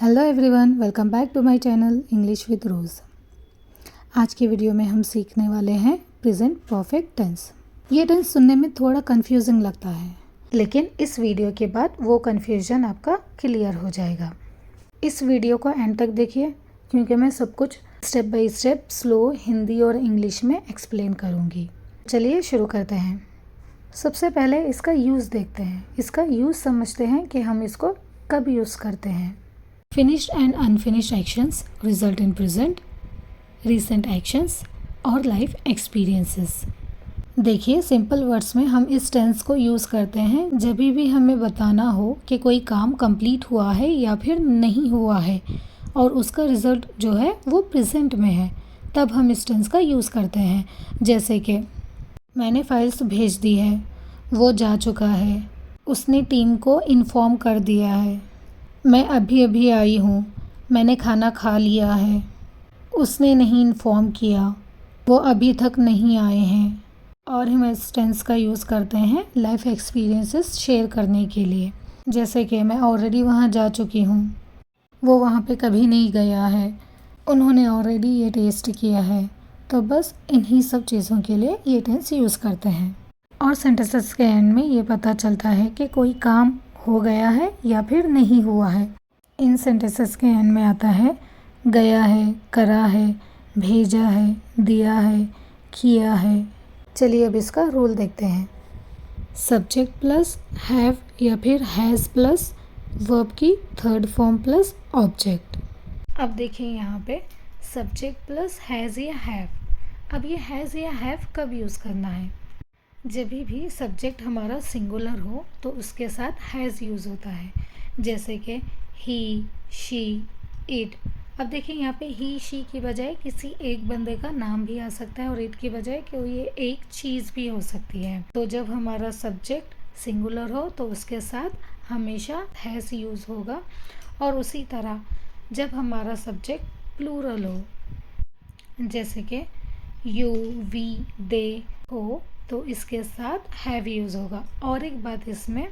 Hello everyone, welcome back to my channel English with Rose. आज की video में हम सीखने वाले हैं प्रेजेंट परफेक्ट टेंस। ये टेंस सुनने में थोड़ा कंफ्यूजिंग लगता है, लेकिन इस वीडियो के बाद वो कंफ्यूजन आपका क्लियर हो जाएगा। इस वीडियो को एंड तक देखिए, क्योंकि मैं सब कुछ step by step slow Hindi और इंग्लिश में एक्सप्लेन करूँगी। चलिए शुरू करते हैं। सबसे पहले इसका यूज़ देखते हैं। इसका यूज़ समझते हैं कि हम इसको कब यूज़ करते हैं। Finished and unfinished actions result in present, recent actions और life experiences। देखिए, सिंपल वर्ड्स में हम इस टेंस को यूज़ करते हैं जब भी हमें बताना हो कि कोई काम कंप्लीट हुआ है या फिर नहीं हुआ है और उसका रिजल्ट जो है वो प्रेजेंट में है, तब हम इस टेंस का यूज़ करते हैं। जैसे कि मैंने फाइल्स भेज दी है, वो जा चुका है, उसने टीम को इन्फॉर्म कर दिया है, मैं अभी अभी आई हूँ, मैंने खाना खा लिया है, उसने नहीं इन्फॉर्म किया, वो अभी तक नहीं आए हैं। और हम इस टेंस का यूज़ करते हैं लाइफ एक्सपीरियंसेस शेयर करने के लिए। जैसे कि मैं ऑलरेडी वहाँ जा चुकी हूँ, वो वहाँ पे कभी नहीं गया है, उन्होंने ऑलरेडी ये टेस्ट किया है। तो बस इन्हीं सब चीज़ों के लिए ये टेंस यूज़ करते हैं। और सेंटेंसेस के एंड में ये पता चलता है कि कोई काम हो गया है या फिर नहीं हुआ है। इन सेंटेंसेस के एंड में आता है गया है, करा है, भेजा है, दिया है, किया है। चलिए अब इसका रूल देखते हैं। सब्जेक्ट प्लस हैव या फिर हैज़ प्लस वर्ब की थर्ड फॉर्म प्लस ऑब्जेक्ट। अब देखिए यहाँ पे सब्जेक्ट प्लस हैज़ या हैव। अब ये हैज़ या हैव कब यूज़ करना है? जब भी सब्जेक्ट हमारा सिंगुलर हो तो उसके साथ हैज़ यूज़ होता है। जैसे कि ही, शी, इट। अब देखिए यहाँ पे ही, शी की बजाय किसी एक बंदे का नाम भी आ सकता है और इट की बजाय कोई ये एक चीज़ भी हो सकती है। तो जब हमारा सब्जेक्ट सिंगुलर हो तो उसके साथ हमेशा हैज़ यूज़ होगा। और उसी तरह जब हमारा सब्जेक्ट प्लूरल हो, जैसे कि यू, वी, दे हो, तो इसके साथ हैव यूज़ होगा। और एक बात, इसमें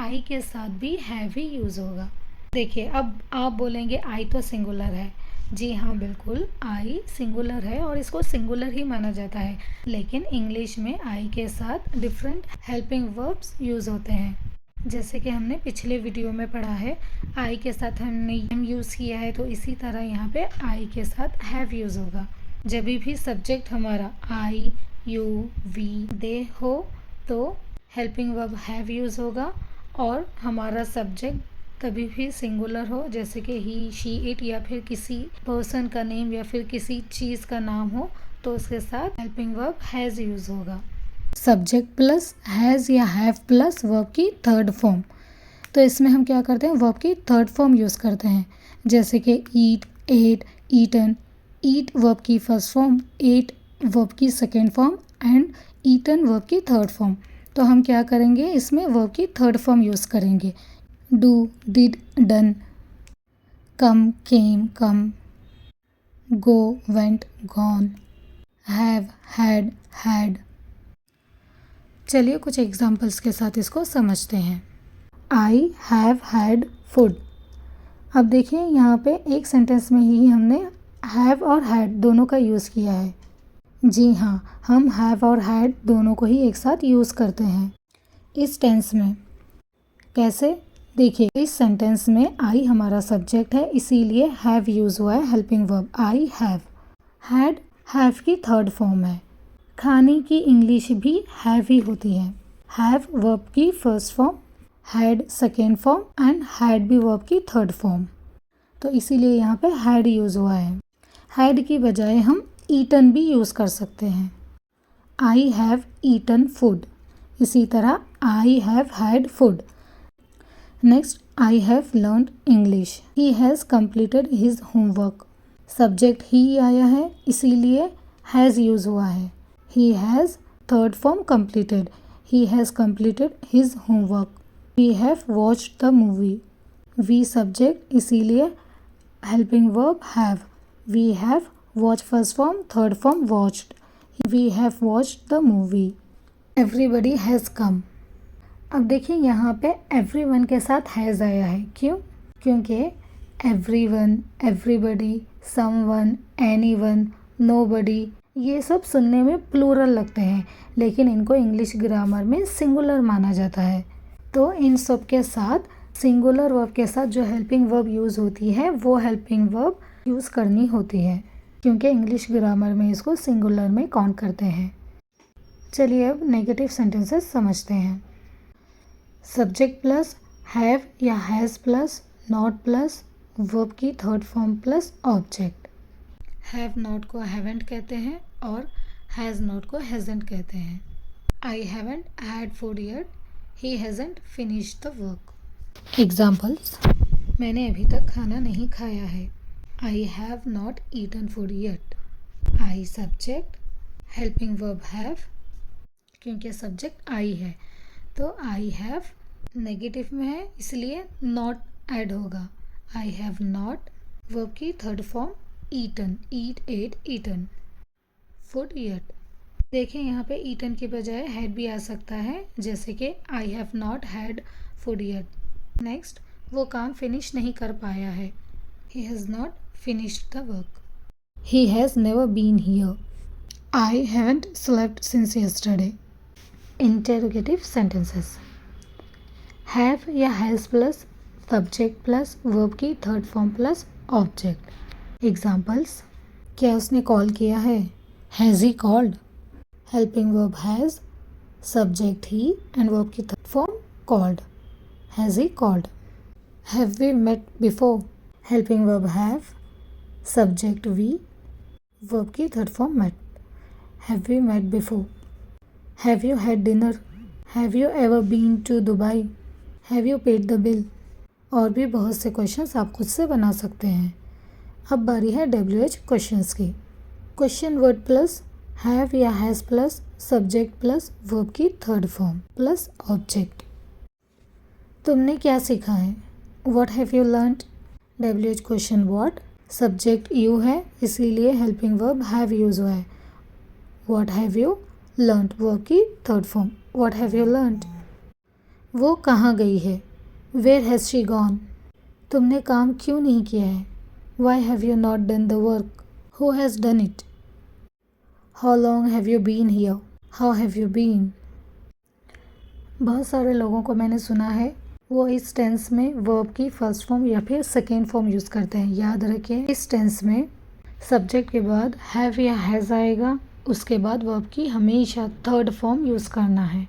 आई के साथ भी हैव ही यूज़ होगा। देखिए अब आप बोलेंगे आई तो सिंगुलर है। जी हाँ, बिल्कुल आई सिंगुलर है और इसको सिंगुलर ही माना जाता है। लेकिन इंग्लिश में आई के साथ डिफरेंट हेल्पिंग वर्ब्स यूज़ होते हैं। जैसे कि हमने पिछले वीडियो में पढ़ा है, आई के साथ हमने एम यूज़ किया है, तो इसी तरह यहाँ पे आई के साथ हैव यूज़ होगा। जब भी सब्जेक्ट हमारा आई, यू, वी, दे हो तो हेल्पिंग वर्ब हैव यूज़ होगा। और हमारा सब्जेक्ट तभी भी सिंगुलर हो, जैसे कि ही, शी, इट, या फिर किसी पर्सन का नेम या फिर किसी चीज़ का नाम हो, तो उसके साथ हेल्पिंग वर्ब हैज़ यूज़ होगा। सब्जेक्ट प्लस हैज़ या हैव प्लस वर्ब की थर्ड फॉर्म। तो इसमें हम क्या करते हैं, वर्ब की थर्ड फॉर्म यूज़ करते हैं। जैसे कि eat, ate, eaten. Eat verb की फर्स्ट फॉर्म, एट वर्ब की second form and eaten verb की थर्ड फॉर्म। तो हम क्या करेंगे, इसमें वर्ब की थर्ड फॉर्म यूज़ करेंगे। Do, did, done. Come, came, come. Go, went, gone. Have, had, had. चलिए कुछ एग्जाम्पल्स के साथ इसको समझते हैं। I have had food. अब देखिए यहाँ पे एक सेंटेंस में ही हमने हैव और हैड दोनों का यूज़ किया है। जी हाँ, हम हैव और हैड दोनों को ही एक साथ यूज़ करते हैं इस टेंस में। कैसे? देखिए इस सेंटेंस में आई हमारा सब्जेक्ट है, इसीलिए हैव यूज़ हुआ है helping verb I have. Had have की थर्ड फॉर्म है। खाने की इंग्लिश भी हैव ही होती है। हैव वर्ब की first form, had second form and had भी वर्ब की थर्ड फॉर्म। तो इसीलिए यहाँ पे हैड यूज़ हुआ है। हैड की बजाय हम ईटन भी यूज़ कर सकते हैं। I have eaten food. इसी तरह I have had food. Next, I have learned English. He has completed his homework. Subject he आया है, इसीलिए हैज़ यूज़ हुआ है। He has third form completed. He has completed his homework. We have watched the movie. We subject, इसीलिए helping verb have. We have watch first form, third form watched. We have watched the movie. Everybody has कम। अब देखिए यहाँ पे everyone के साथ has आया है। क्यों? क्योंकि everyone, everybody, someone, anyone, nobody, ये सब सुनने में प्लूरल लगते हैं, लेकिन इनको इंग्लिश ग्रामर में सिंगुलर माना जाता है। तो इन सब के साथ सिंगुलर वर्ब के साथ जो हेल्पिंग वर्ब यूज़ होती है वो हेल्पिंग वर्ब यूज़ करनी होती है, क्योंकि इंग्लिश ग्रामर में इसको सिंगुलर में काउंट करते हैं। चलिए अब नेगेटिव सेंटेंसेस समझते हैं। सब्जेक्ट प्लस हैव या has plus not plus verb की third form plus object. Have not को हैवेंट कहते हैं और हैज़ नॉट को हैज़ेंट कहते हैं। I haven't had food yet, he hasn't finished the work. Examples, मैंने अभी तक खाना नहीं खाया है। I have not eaten food yet. I subject, helping verb have, क्योंकि सब्जेक्ट आई है तो आई हैव नेगेटिव में है इसलिए नॉट ऐड होगा। आई हैव नॉट वर्ब की थर्ड फॉर्म ईटन, ईट, एट, ईटन, फूड येट। देखें यहाँ पे ईटन की बजाय हैड भी आ सकता है, जैसे कि I have not had food yet. Next, वो काम फिनिश नहीं कर पाया है। He has not finished the work. He has never been here. I haven't slept since yesterday. Interrogative sentences. Have या has plus subject plus verb की third form plus object. Examples, क्या उसने कॉल किया है? Has he called. Helping verb has, subject he and verb की third form called. Has he called. Have we met before? Helping verb have, subject we, verb की third form met. Have we met before? Have you had dinner? Have you ever been to Dubai? Have you paid the bill? और भी बहुत से questions आप खुद से बना सकते हैं। अब बारी है WH क्वेश्चंस की। क्वेश्चन वर्ड प्लस हैव या has plus subject plus verb की थर्ड फॉर्म प्लस ऑब्जेक्ट। तुमने क्या सीखा है? What have you learned? WH question what, subject you है इसीलिए हेल्पिंग वर्ब हैव यूज हुआ है। What have you learned verb की third form what have you learned. वो कहाँ गई है? Where has she gone? तुमने काम क्यों नहीं किया है? Why have you not done the work? Who has done it? How long have you been here? How have you been? बहुत सारे लोगों को मैंने सुना है वो इस टेंस में वर्ब की फर्स्ट फॉर्म या फिर सेकेंड फॉर्म यूज़ करते हैं। याद रखें, इस टेंस में सब्जेक्ट के बाद हैव या हैज़ आएगा, उसके बाद वर्ब की हमेशा थर्ड फॉर्म यूज़ करना है।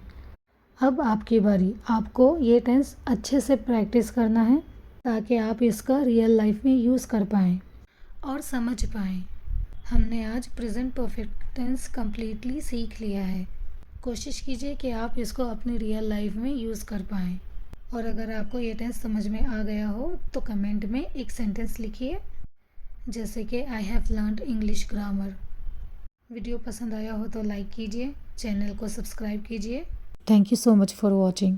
अब आपकी बारी, आपको ये टेंस अच्छे से प्रैक्टिस करना है ताकि आप इसका रियल लाइफ में यूज़ कर पाएँ और समझ पाएँ। हमने आज प्रेजेंट परफेक्ट टेंस कम्प्लीटली सीख लिया है। कोशिश कीजिए कि आप इसको अपनी रियल लाइफ में यूज़ कर पाएँ। और अगर आपको ये टेंस समझ में आ गया हो तो कमेंट में एक सेंटेंस लिखिए, जैसे कि I have learned English grammar. Video पसंद आया हो तो लाइक कीजिए, चैनल को सब्सक्राइब कीजिए। Thank you so much for watching.